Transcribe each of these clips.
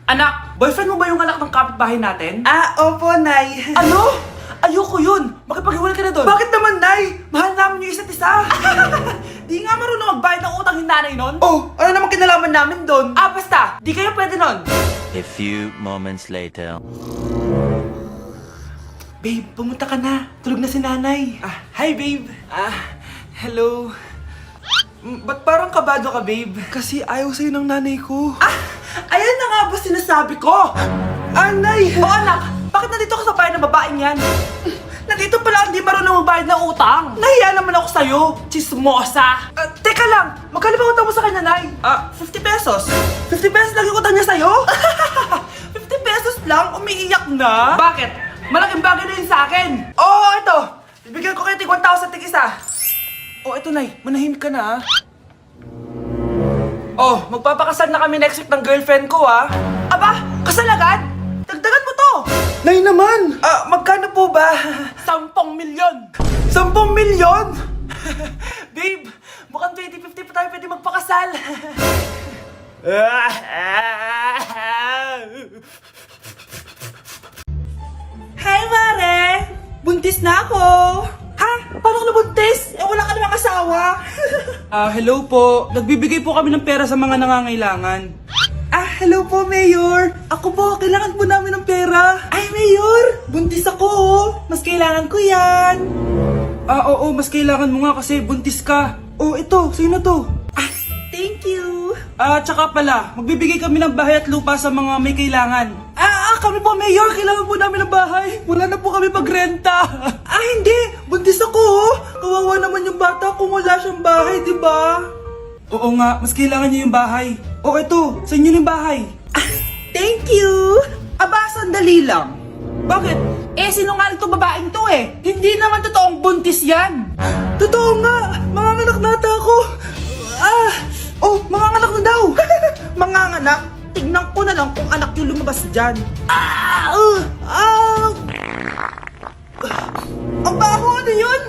Anak, boyfriend mo ba yung anak ng kapitbahay natin? Opo, Nay. Ano? Ayoko yun! Makipaghiwalay ka na doon! Bakit naman, Nay? Mahal namin yung isa't isa. Di nga marunong magbayad ng utang yung nanay nun? Oh, ano naman kinalaman namin doon? Basta! Di kayo pwede nun! A few moments later. Babe, pumunta ka na. Tulog na si nanay. Hi, babe. Hello. Ba't parang kabado ka, babe? Kasi ayaw sa'yo ng nanay ko. Ayan na nga ba sinasabi ko? Nay! O anak, bakit nandito ka sa bahay ng babaeng yan? Nandito pala hindi marunong magbayad ng utang. Nahiya naman ako sa'yo, chismosa. Teka lang, magkano ba utang mo sa kanya, Nay? 50 pesos. 50 pesos lang yung utang niya sa'yo? 50 pesos lang? Umiiyak na? Bakit? Malaking bagay na yun sa akin. Oo, ito. Bibigyan ko kayo tig 1,000 tig isa. Ito, Nay. Manahimik ka na, magpapakasal na kami next week ng girlfriend ko, Aba, kasal agad? Dagdagan mo to! Nay naman! Magkano po ba? 10 milyon! 10 milyon? Babe, mukhang 2050 pa tayo pwede magpakasal. Hi, Mare! Buntis na ako! Ha? Paano ka nabuntis? Wala ka namang asawa! Hello po. Nagbibigay po kami ng pera sa mga nangangailangan. Hello po, Mayor! Ako po, kailangan po namin ng pera! Ay, Mayor! Buntis ako, Mas kailangan ko yan! Oo, mas kailangan mo nga kasi buntis ka. Ito, sa'yo na to. Thank you! Tsaka pala, magbibigay kami ng bahay at lupa sa mga may kailangan. Kami po, Mayor! Kailangan po namin ng bahay! Wala na po kami pagrenta. Hindi! Buntis ako, Kawawa naman yung bata kung wala siyang bahay, di ba? Oo nga, mas kailangan niyo yung bahay. Ito, sa inyo yung bahay. Thank you! Sandali lang. Bakit? Sinungaling to babaeng to Hindi naman totoong buntis yan. Totoo nga! Manganganak nata ako. Manganganak na daw. Manganganak? Tignan ko na lang kung anak yung lumabas dyan. Ang baho, ano yun?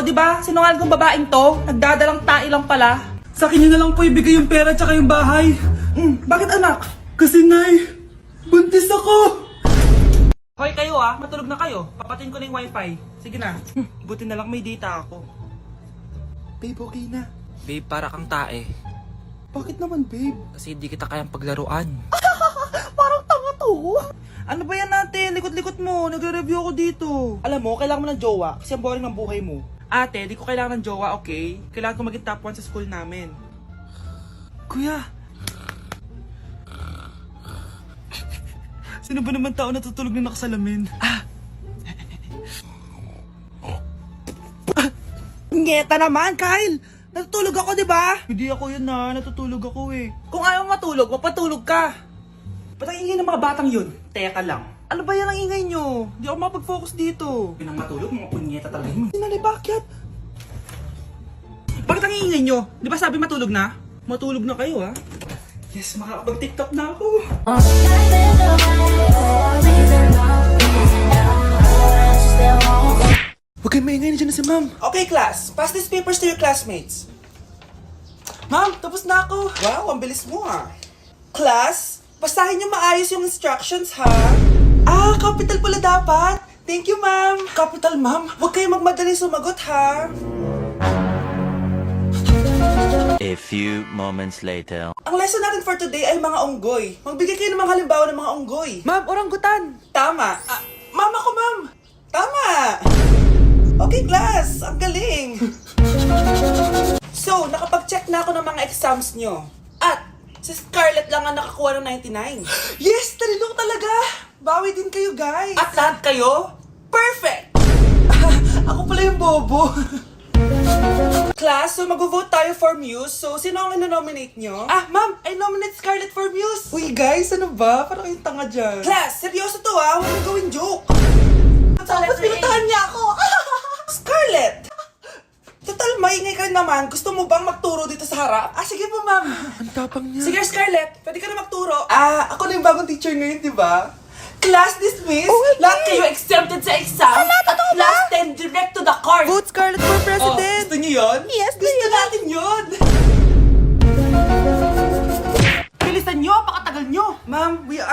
Diba? Sinungaling kong babaeng to, nagdadalang tae lang pala. Sa akin nyo na lang po ibigay yung pera tsaka yung bahay. Bakit anak? Kasi Nay, buntis ako. Hoy kayo matulog na kayo. Papatin ko na yung wifi. Sige na. Buti na lang may data ako. Babe, okay na. Babe, para kang tae. Bakit naman, babe? Kasi hindi kita kayang paglaruan. Parang tanga to. Ano ba yan natin? Likot-likot mo. Nagre-review ako dito. Alam mo, kailangan mo ng jowa kasi ang boring ng buhay mo. Ate, di ko kailangan ng jowa, okay? Kailangan ko maging top 1 sa school namin. Kuya! Sino ba naman tao natutulog na nakasalamin? Ngeta naman, Kyle! Natutulog ako, di ba? Hindi ako yun natutulog ako eh. Kung ayaw matulog, mapatulog ka. Ba't ang ingay ng mga batang yun? Teka lang. Ano ba yan ang ingay nyo? Hindi ako makapag-focus dito. Yun ang matulog, mga punyeta talaga yun. Sinali, bakit? Bakit ang ingay nyo? Di ba sabi matulog na? Matulog na kayo Yes, makakapag-tiktok na ako. Huwag kayong maingay, nandiyan na si ma'am. Okay, class. Pass these papers to your classmates. Ma'am, tapos na ako. Wow, ang bilis mo Class, basahin niyo maayos yung instructions ha. Capital pala dapat. Thank you, ma'am. Capital, ma'am. Huwag kayo magmadali sumagot ha. A few moments later. Ang lesson natin for today ay mga unggoy. Magbigay kayo ng mga halimbawa ng mga unggoy. Ma'am, oranggutan. Tama. Ma'am ako, ma'am. Tama. Okay, class. Ang galing. So, nakapag-check na ako ng mga exams nyo. At, si Scarlett lang ang nakakuha ng 99. Yes, talino talaga. Bawi din kayo, guys. At lahat kayo, perfect! Ako pala yung bobo. Class, so mag-vote tayo for Muse. So, sino ang ino-nominate nyo? Ma'am, I nominate Scarlett for Muse. Uy, guys, ano ba? Parang kayong tanga dyan. Class, seryoso to huwag mong gawin joke. Tapos pinuntahan niya ako. Scarlett! Total, maingay ka naman. Gusto mo bang magturo dito sa harap? Sige po, ma'am. Ang tapang niya. Sige, Scarlett, pwede ka na magturo. Ako na yung bagong teacher ngayon, di ba? Class dismissed. Lahat kayo exempted sa exam. At class 10 direct to the court. Vote Scarlett for president. Gusto niyo yun? Yes, Gusto natin yun.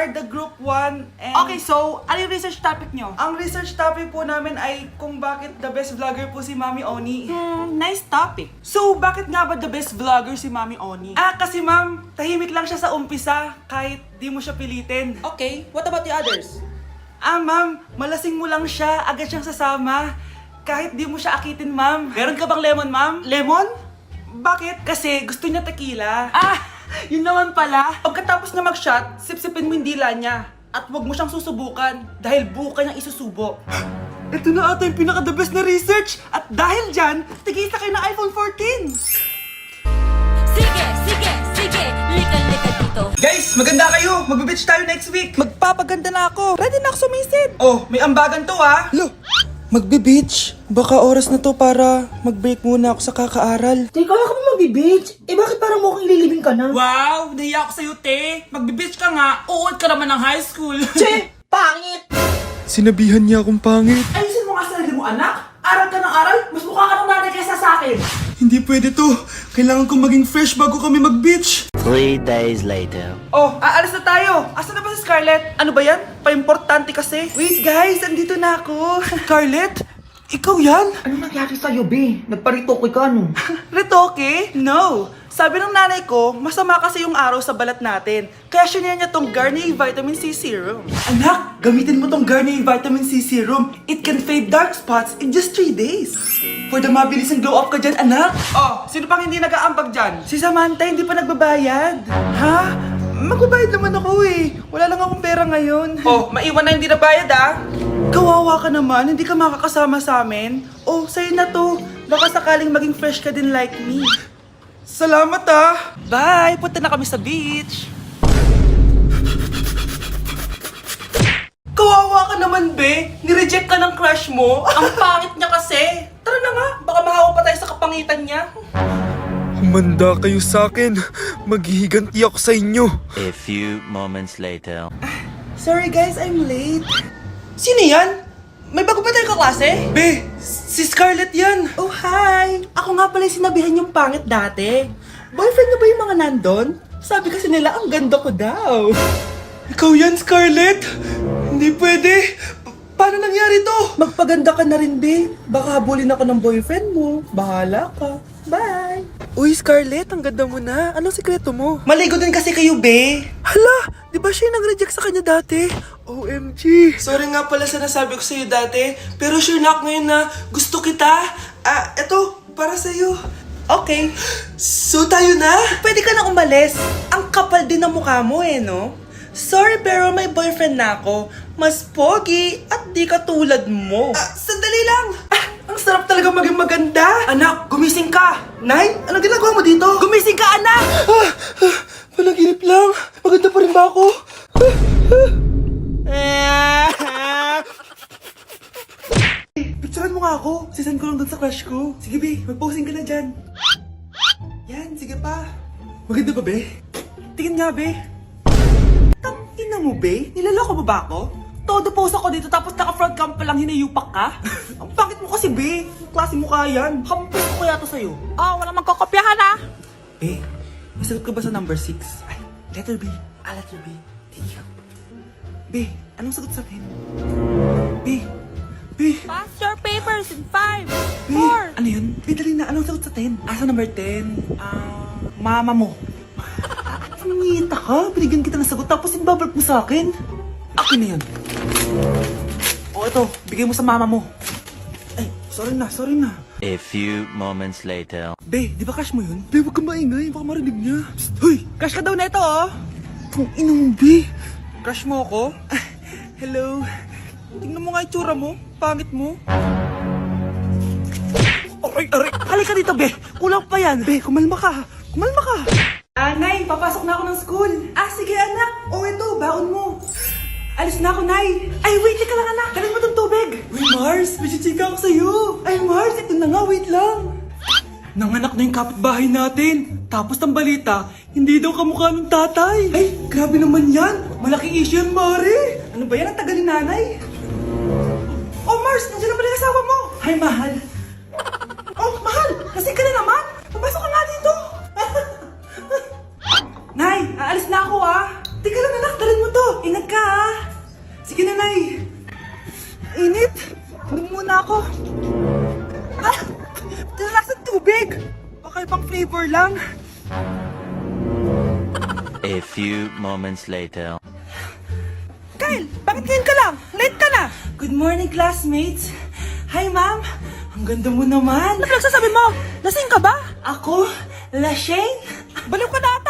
are the group 1 and... Okay, so, ano yung research topic nyo? Ang research topic po namin ay kung bakit the best vlogger po si Mami Oni. Nice topic. So, bakit nga ba the best vlogger si Mami Oni? Kasi ma'am, tahimik lang siya sa umpisa kahit di mo siya pilitin. Okay, what about the others? Ma'am, malasing mo lang siya, agad siyang sasama. Kahit di mo siya akitin, ma'am. Meron ka bang lemon, ma'am? Lemon? Bakit? Kasi gusto niya tequila. Yun naman pala. Pagkatapos niya mag-shot, sipsipin mo yung dila niya. At huwag mo siyang susubukan dahil buo ka niyang isusubo. Ito na ata yung pinaka-the best na research. At dahil dyan, tigisa kayo ng iPhone 14. Sige, sige, sige, lika-lika dito. Guys, maganda kayo. Magbe-beach tayo next week. Magpapaganda na ako. Ready na ako sumisid. Oh, may ambagan to Lo, magbe-beach. Baka oras na to para mag-break muna ako sa kakaaral. Teka, wala ka ba mag-beach? Bakit parang mukhang lilibing ka na? Wow, nahiya ako sa'yo, te. Magbe-beach ka nga. Uod ka naman ng high school. Che! Pangit! Sinabihan niya akong pangit. Ayusin mo nga sarili mo, anak. Aral ka ng aral. Mas mukha ka ng nanay kaysa sa akin. Hindi pwede to. Kailangan kong maging fresh bago kami mag-beach. 3 days later. Oh, aalis na tayo. Asan na ba si Scarlett? Ano ba yan? Pa-importante kasi. Wait guys, andito na ako. Scarlett? Ikaw yan? Ano nangyari sa'yo, be? Nagparitoke ka, no? Retoke? No. Sabi ng nanay ko, masama kasi yung araw sa balat natin. Kaya sinare niya tong Garnier Vitamin C Serum. Anak, gamitin mo tong Garnier Vitamin C Serum. It can fade dark spots in just 3 days. For the mabilis and glow up ka dyan, anak. Oh, sino pang hindi nag-aambag dyan? Si Samantha hindi pa nagbabayad. Ha? Magbabayad naman ako eh. Wala lang akong pera ngayon. Oh, maiwan na hindi nabayad ah. Kawawa ka naman, hindi ka makakasama sa amin. Oh, sa'yo na to. Baka sakaling maging fresh ka din like me. Salamat ah! Bye! Punta na kami sa beach. Kawawa ka naman, be! Nireject ka ng crush mo? Ang pangit niya kasi! Tara na nga, baka mahawa pa tayo sa kapangitan niya. Humanda kayo sa akin. Maghihiganti ako sa inyo. A few moments later. Sorry guys, I'm late. Sino yan? May bago ba tayong kaklase? Be, si Scarlett yan. Oh, hi! Ako nga pala yung sinabihan yung pangit dati. Boyfriend niyo ba yung mga nandun? Sabi kasi nila, ang ganda ko daw. Ikaw yan, Scarlett? Hindi pwede. Paano nangyari to? Magpaganda ka na rin, be. Baka habulin ako ng boyfriend mo. Bahala ka. Bye! Uy, Scarlett, ang ganda mo na. Anong sikreto mo? Maligo din kasi kayo, be. Hala, di ba siya yung nag-reject sa kanya dati? OMG. Sorry nga pala sa nasabi ko sa'yo dati, pero sure na ako ngayon na gusto kita. Eto, para sa'yo. Okay. So tayo na? Pwede ka na umalis. Ang kapal din ng mukha mo eh, no? Sorry pero may boyfriend na ako. Mas pogi at di katulad mo. Sandali lang. Ang sarap talaga maging maganda. Anak, gumising ka. Nay, anong ginagawa mo dito? Gumising ka, anak! Panaginip lang. Maganda pa rin ba ako? Picturean mo nga ako. Sisend ko lang dun sa crush ko. Sige, be. Mag-posing ka na dyan. Yan, sige pa. Maganda ba, be? Tingin nga, be. Tangina mo, be? Nilaloko mo ba ako? Todo pose ako dito tapos naka-front cam pa lang hinayupak ka? Ang pangit mo kasi, be. Ang klase mo kaya yan. Hampis ko kaya to sa'yo. Oh, walang magkokopyahan ah! Be, nasagot ka ba sa number 6? Ay, letter B. Letter B. Thank you. Be, anong sagot sa atin? Be, Pass your papers in 5, Be, 4. ano yun? Be, dali na. Anong sagot sa 10? Sa number 10? Mama mo. Anong ngita ka? Binigyan kita ng sagot tapos ibabalik mo sa akin? Akin na yun. O, ito. Bigay mo sa mama mo. Ay, sorry na. A few moments later. Be, di ba crush mo yun? Be, huwag kang maingay. Baka marinig niya. Psst, hoy! Crush ka daw na ito, oh! Kung inong, Be. Crush mo ako? Hello. Tingnan mo nga itsura mo. Pangit mo. Aray! Halika dito, Be. Kulang pa yan. Be, kumalma ka. Nay, papasok na ako ng school. Sige, anak. Ito, baon mo. Alis na ako, Nay. Ay, wait, teka lang, anak. Dalhin mo tong tubig. Uy, Mars, may chichika ako sa'yo. Ay, Mars, ito na nga, wait lang. Nanganak na yung kapitbahay natin. Tapos ng balita, hindi daw kamukha ng tatay. Ay, grabe naman yan. Malaking issue yan, Mari. Ano ba yan? Ang tagal ni nanay. Oh, Mars, nandiyan na pala yung asawa mo. Hi, mahal. Oh, mahal, kasi ka na naman. Papasok ka nga dito. Nay, aalis na ako ah. Teka lang anak, dalhin mo to. Ingat ka ha. Sige nanay. Init. Inom muna ako. Ah! Talakas ng tubig. Baka ibang flavor lang. A few moments later. Kyle, bakit ngayon ka lang? Late ka na. Good morning, classmates. Hi, ma'am. Ang ganda mo naman. Ano nagsasabi mo? Lasing ka ba? Ako? Lasheng? Baliw ka na